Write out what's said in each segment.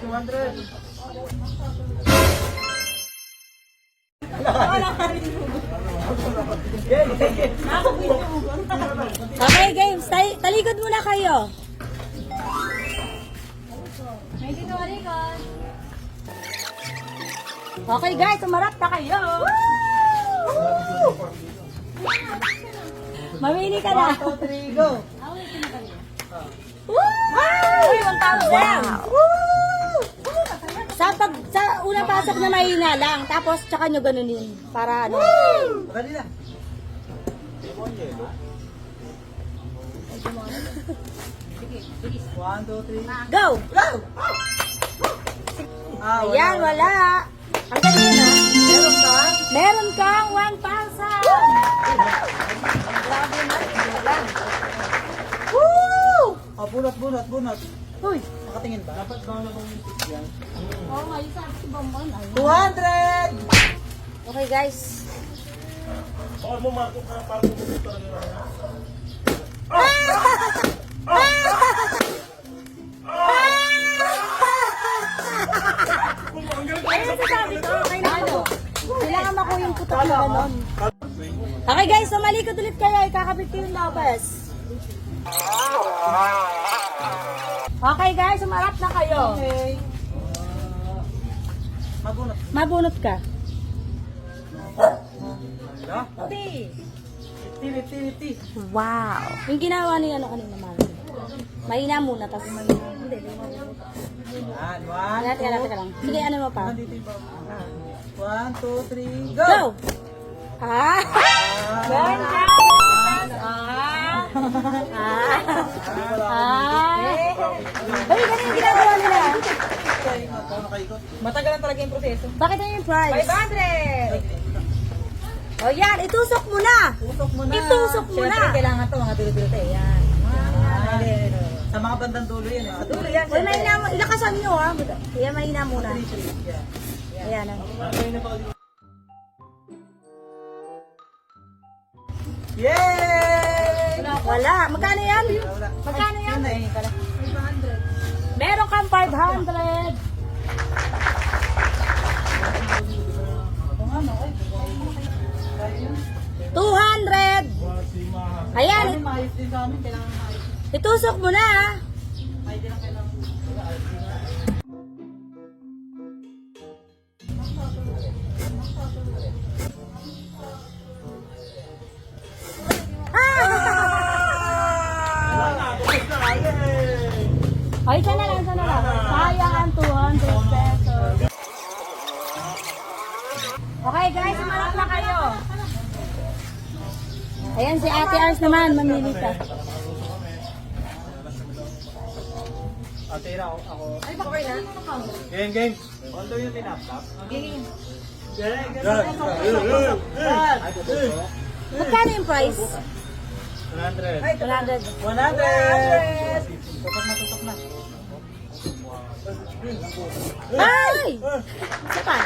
200. Okay, games. Talikod muna kayo. Okay, guys. Tumarap na kayo. Mamili ka na. 1, 2, 3, go! Uy, 1,000! Sa unang pasok na mahina lang, tapos tsaka nyo ganunin. Para ano. Dali na. One, two, three. Go! Go! Ayan, wala. Ang galing na. Meron ka? Meron kang 1,000! Grabe na. Woo! Oh, bunot, bunot, bunot. Uy! Nakatingin ba? Dapat ba na bang yan? Oo nga, yung sabi si Bonbon. 200! Okay, guys. Baka mo Marco ka para tumutok talaga. Ayun sa sabi ko, okay na ano. Kailangan makuha yung putok na ganon. Okay guys, so malikot ulit kayo. Ikakabit ko yung labas. Okay guys, sumarap na kayo. Okay. Mabunot. Mabunot ka. Wala? 50. Wow. Yung ginawa niya ano kanina, Mami. Mahina muna, tapos hindi. Yan, Teka lang. Sige, ano mo pa? Nandito yung bawang. 1, 2, 3, go! Go! Ah! Ah! Uy, ganun yung ginagawa nila. Matagal lang talaga yung proseso. Bakit na yung price? 500! O yan, itusok mo na. Tusok mo na. Itusok mo na. Siyempre, kailangan to mga dulo-dulo tayo. Yan. Sa mga bandang dulo yan. Sa dulo yan. Uy, mahina mo. Ilakasan nyo ha. Kaya mahina muna. Yan. Ayan. Yay! Wala. Magkano yan? Magkano yan? Meron kang 500. $200. Ayan. Maayos din sa amin. Kailangan maayos. Itusok mo na ha. Maayos din ang kailangan. Ay, sana lang. Sayang ang 200 pesos. Okay guys, sumarap na kayo. Ayan si Ate Ars naman, mamili ka. Tira ako. Ay, baka na? Game, game. Although yung tinap-tap. Game. Ay, Magkano yung price? 100. 100. 100! Tutok na. Ay! Isa pa.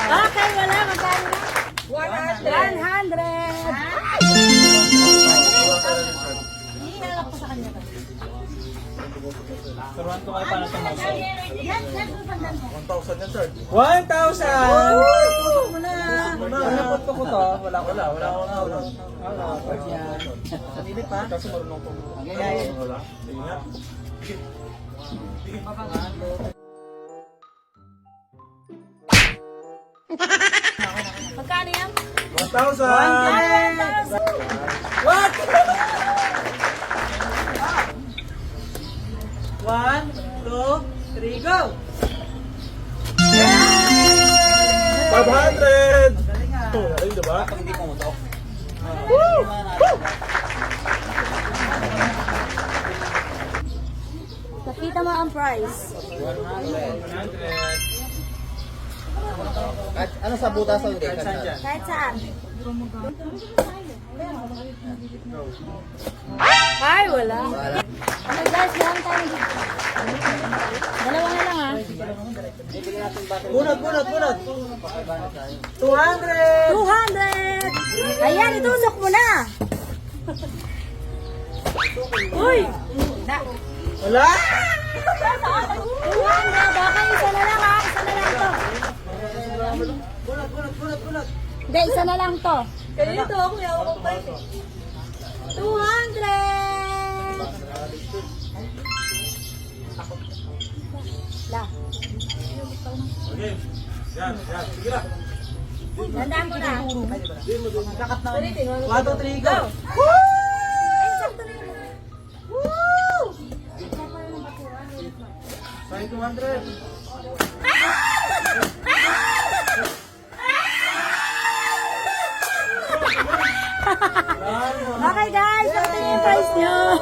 Okay, wala. Magkano na? 100. Hinalak ko sa kanya. Turuan ko kayo paano tumasok. Yan, sir, pandan mo. 1,000 yan, sir. 1,000! Tutok mo na! Napot ko to. Wala. Yan. Hindi pa. Kasi marunong ko. Ganyan. Wala. Ingat. Magkano yan? 1,000! What? 1, 2, 3, go! 500! Galing ah. Galing, diba? Hindi mo to. Nakita mo ang price. 100. Ano sa butas sa Kahit saan dyan. Kahit saan. Ay, wala. Okay guys, meron tayo dito. Dalawa na lang ha. Bunot. 200! 200! Ayan, itusok mo na. Uy! Wala! Okay, isa na lang ha. Isa na lang to. Bulat. Hindi, isa na lang to. Kaya ito, ako yaw ko pa ito. 200! La. Okay. Yan. Sige na. Tandaan mo na. Kakat na. 1, 2, 3, go! Ay, sakto na yun. Woo! Say 200. Okay guys, ito yung price nyo.